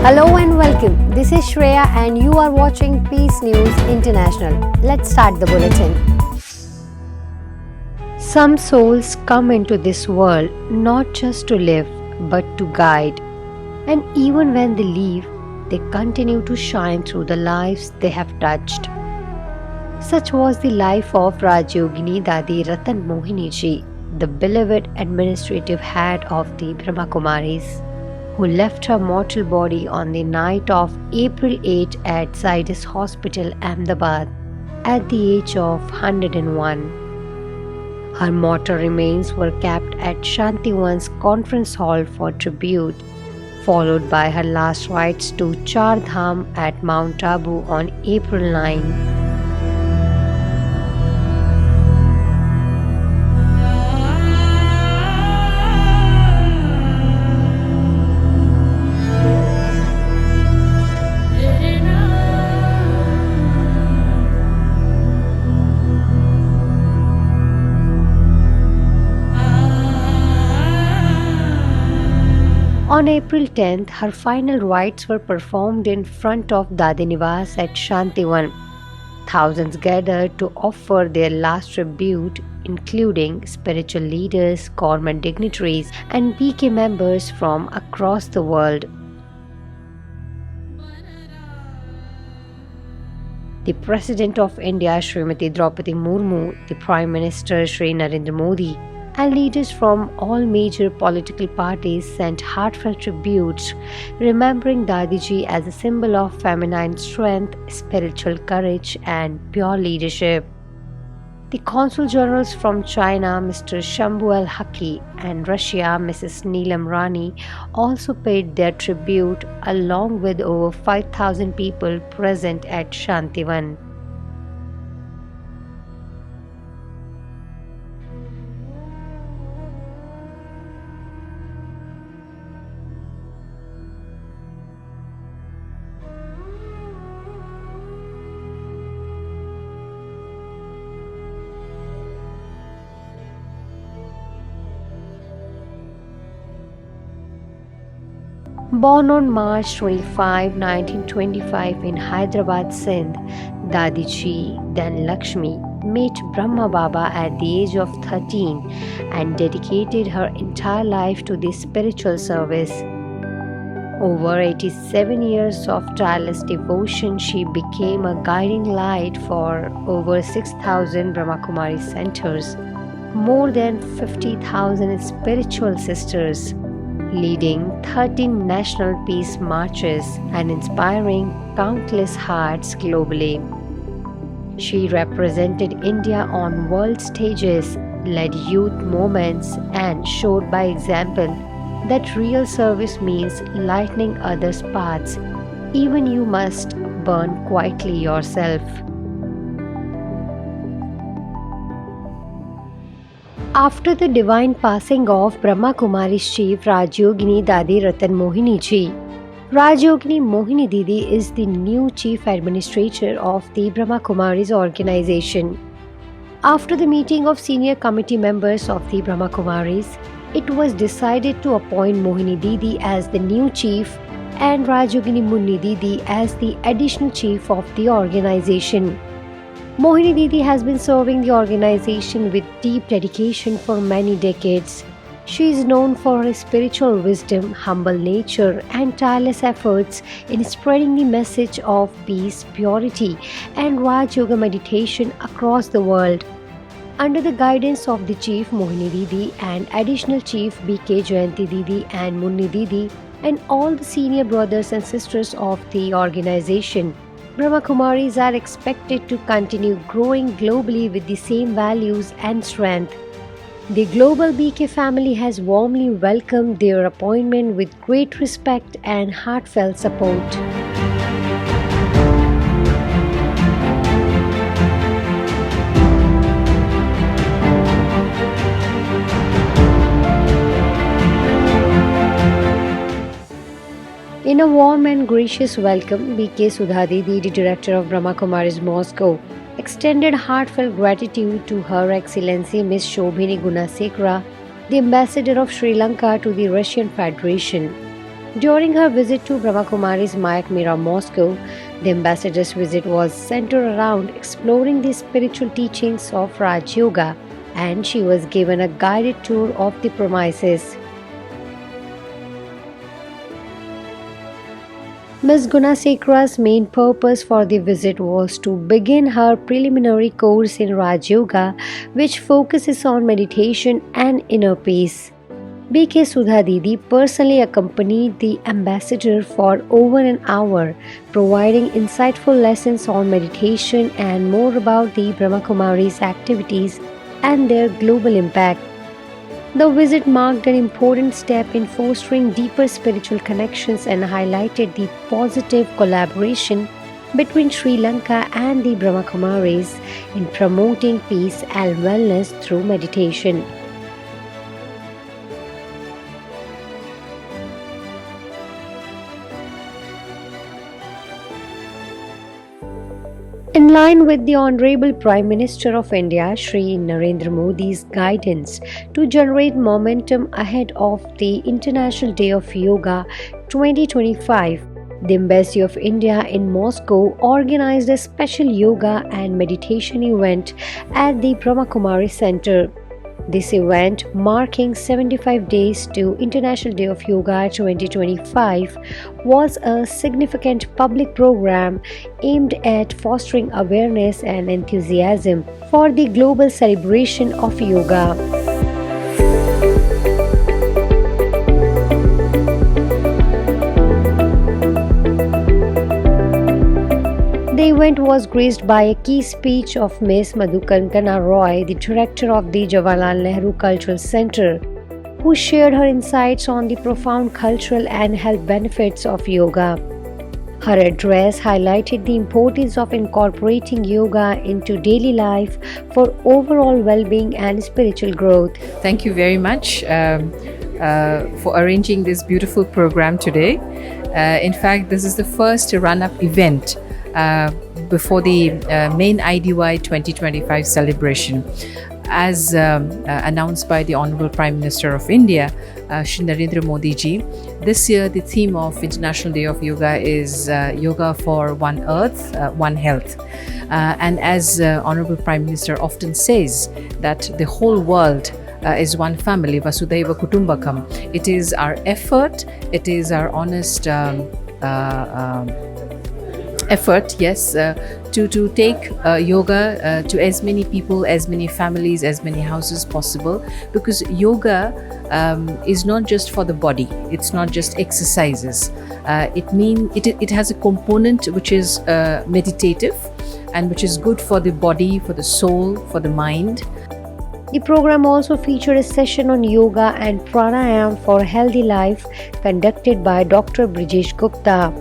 Hello and welcome. This is Shreya and you are watching Peace News International. Let's start the bulletin. Some souls come into this world not just to live but to guide. And even when they leave, they continue to shine through the lives they have touched. Such was the life of Rajyogini Dadi Ratan Mohini ji, the beloved administrative head of the Brahma Kumaris, who left her mortal body on the night of April 8 at Zydus Hospital, Ahmedabad, at the age of 101. Her mortal remains were kept at Shantivan's conference hall for tribute, followed by her last rites to Char Dham at Mount Abu on April 9. On April 10th, her final rites were performed in front of Dadi Niwas at Shantivan. Thousands gathered to offer their last tribute, including spiritual leaders, government dignitaries, and PK members from across the world. The President of India, Srimati Draupadi Murmu, the Prime Minister, Shri Narendra Modi, and leaders from all major political parties sent heartfelt tributes, remembering Dadiji as a symbol of feminine strength, spiritual courage, and pure leadership. The Consul Generals from China, Mr. Shambhu Al-Haki, and Russia, Mrs. Neelam Rani, also paid their tribute, along with over 5,000 people present at Shantivan. Born on March 25, 1925 in Hyderabad, Sindh, Dadiji, then Lakshmi, met Brahma Baba at the age of 13 and dedicated her entire life to this spiritual service. Over 87 years of tireless devotion, she became a guiding light for over 6,000 Brahma Kumaris centers, more than 50,000 spiritual sisters, leading 13 national peace marches and inspiring countless hearts globally. She represented India on world stages, led youth movements, and showed by example that real service means lightening others' paths, even you must burn quietly yourself. After the divine passing of Brahma Kumaris chief Rajyogini Dadi Ratan Mohini ji, Rajyogini Mohini Didi is the new chief administrator of the Brahma Kumaris organization. After the meeting of senior committee members of the Brahma Kumaris, it was decided to appoint Mohini Didi as the new chief and Rajyogini Munni Didi as the additional chief of the organization. Mohini Didi has been serving the organization with deep dedication for many decades. She is known for her spiritual wisdom, humble nature, and tireless efforts in spreading the message of peace, purity, and Rajyoga Meditation across the world. Under the guidance of the Chief Mohini Didi and Additional Chief BK Jayanti Didi and Munni Didi and all the senior brothers and sisters of the organization, Brahma Kumaris are expected to continue growing globally with the same values and strength. The global BK family has warmly welcomed their appointment with great respect and heartfelt support. In a warm and gracious welcome, BK Sudhadi, the director of Brahma Kumaris Moscow, extended heartfelt gratitude to Her Excellency Ms. Shobhini Gunasekara, the ambassador of Sri Lanka to the Russian Federation. During her visit to Brahma Kumaris Mira Moscow, the ambassador's visit was centered around exploring the spiritual teachings of Raj Yoga, and she was given a guided tour of the premises. Ms. Gunasekhara's main purpose for the visit was to begin her preliminary course in Raj Yoga, which focuses on meditation and inner peace. B.K. Sudha Didi personally accompanied the ambassador for over an hour, providing insightful lessons on meditation and more about the Brahmakumaris activities and their global impact. The visit marked an important step in fostering deeper spiritual connections and highlighted the positive collaboration between Sri Lanka and the Brahmakumaris in promoting peace and wellness through meditation. In line with the Honorable Prime Minister of India, Shri Narendra Modi's guidance to generate momentum ahead of the International Day of Yoga 2025, the Embassy of India in Moscow organized a special yoga and meditation event at the Brahma Kumaris Center. This event, marking 75 days to International Day of Yoga 2025, was a significant public program aimed at fostering awareness and enthusiasm for the global celebration of yoga. The event was graced by a key speech of Ms. Madhukankana Roy, the director of the Jawaharlal Nehru Cultural Center, who shared her insights on the profound cultural and health benefits of yoga. Her address highlighted the importance of incorporating yoga into daily life for overall well-being and spiritual growth. Thank you very much for arranging this beautiful program today. In fact, this is the first run-up event before the main IDY 2025 celebration. As announced by the Honorable Prime Minister of India, Shri Narendra Modi ji, this year the theme of International Day of Yoga is Yoga for One Earth, One Health. And as Honorable Prime Minister often says, that the whole world is one family, Vasudhaiva Kutumbakam. It is our effort, it is our honest effort, yes, to take yoga to as many people, as many families, as many houses possible, because yoga is not just for the body, it's not just exercises. It has a component which is meditative and which is good for the body, for the soul, for the mind. The program also featured a session on yoga and pranayam for a healthy life conducted by Dr. Brijesh Gupta.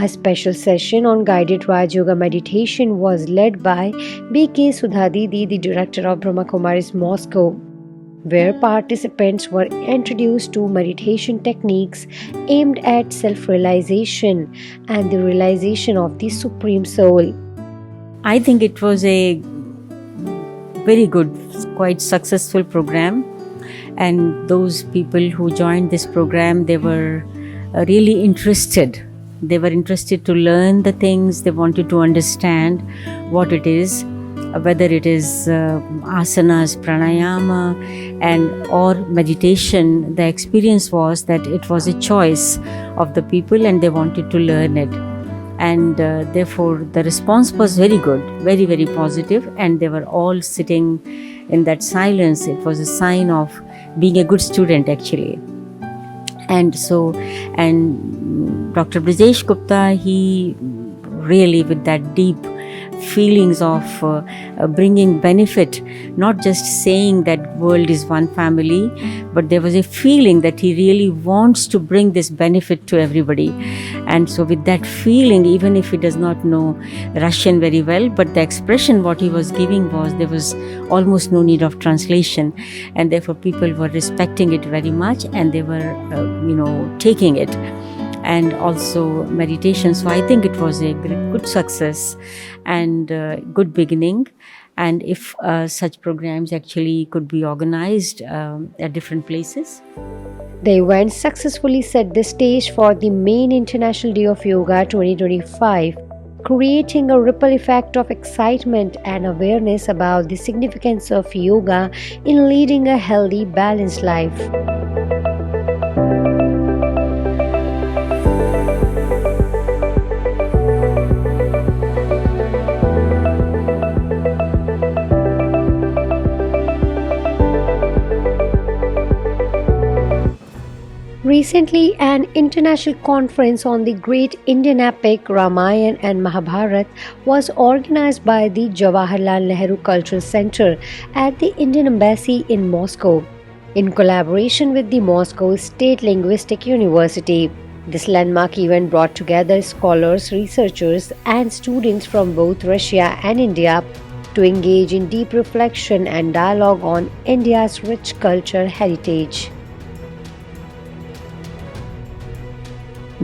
A special session on guided Rajyoga meditation was led by B.K. Sudha Didi, the director of Brahma Kumaris Moscow, where participants were introduced to meditation techniques aimed at self-realization and the realization of the Supreme Soul. I think it was a very good, quite successful program, and those people who joined this program, they were really interested. They were interested to learn the things, they wanted to understand what it is, whether it is asanas, pranayama and or meditation. The experience was that it was a choice of the people and they wanted to learn it. And therefore the response was very good, very, very positive, and they were all sitting in that silence. It was a sign of being a good student actually. And Dr. Brijesh Gupta, he really with that deep feelings of bringing benefit, not just saying that world is one family, but there was a feeling that he really wants to bring this benefit to everybody. And so with that feeling, even if he does not know Russian very well, but the expression what he was giving was, there was almost no need of translation, and therefore people were respecting it very much, and they were taking it. And also meditation. So I think it was a good success and good beginning. And if such programs actually could be organized at different places. The event successfully set the stage for the main International Day of Yoga 2025, creating a ripple effect of excitement and awareness about the significance of yoga in leading a healthy, balanced life. Recently, an international conference on the great Indian epic Ramayana and Mahabharata was organized by the Jawaharlal Nehru Cultural Center at the Indian Embassy in Moscow, in collaboration with the Moscow State Linguistic University. This landmark event brought together scholars, researchers, and students from both Russia and India to engage in deep reflection and dialogue on India's rich cultural heritage.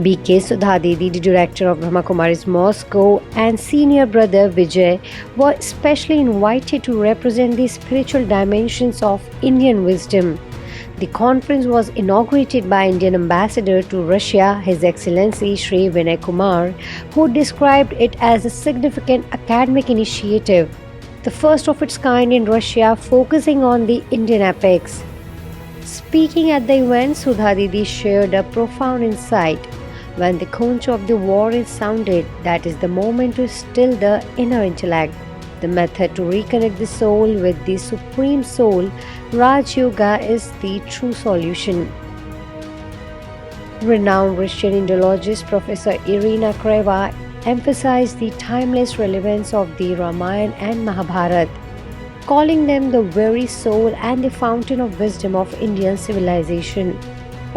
B.K. Didi, the director of Brahma Kumaris Moscow, and senior brother Vijay were especially invited to represent the spiritual dimensions of Indian wisdom. The conference was inaugurated by Indian Ambassador to Russia, His Excellency Shri Vinay Kumar, who described it as a significant academic initiative, the first of its kind in Russia, focusing on the Indian epics. Speaking at the event, Sudha Didi shared a profound insight. When the conch of the war is sounded, that is the moment to still the inner intellect. The method to reconnect the soul with the Supreme Soul, Rajyoga, is the true solution. Renowned Russian Indologist Professor Irina Kreva emphasized the timeless relevance of the Ramayana and Mahabharata, calling them the very soul and the fountain of wisdom of Indian civilization.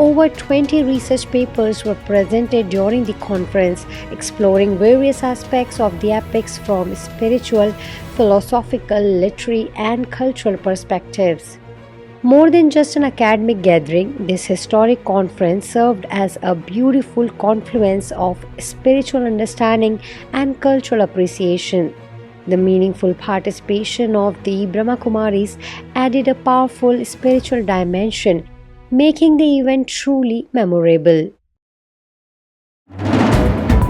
Over 20 research papers were presented during the conference, exploring various aspects of the epics from spiritual, philosophical, literary, and cultural perspectives. More than just an academic gathering, this historic conference served as a beautiful confluence of spiritual understanding and cultural appreciation. The meaningful participation of the Brahmakumaris added a powerful spiritual dimension, making the event truly memorable.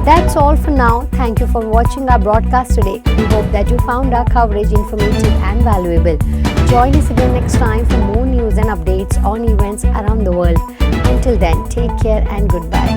That's all for now. Thank you for watching our broadcast today. We hope that you found our coverage informative and valuable. Join us again next time for more news and updates on events around the world. Until then, take care and goodbye.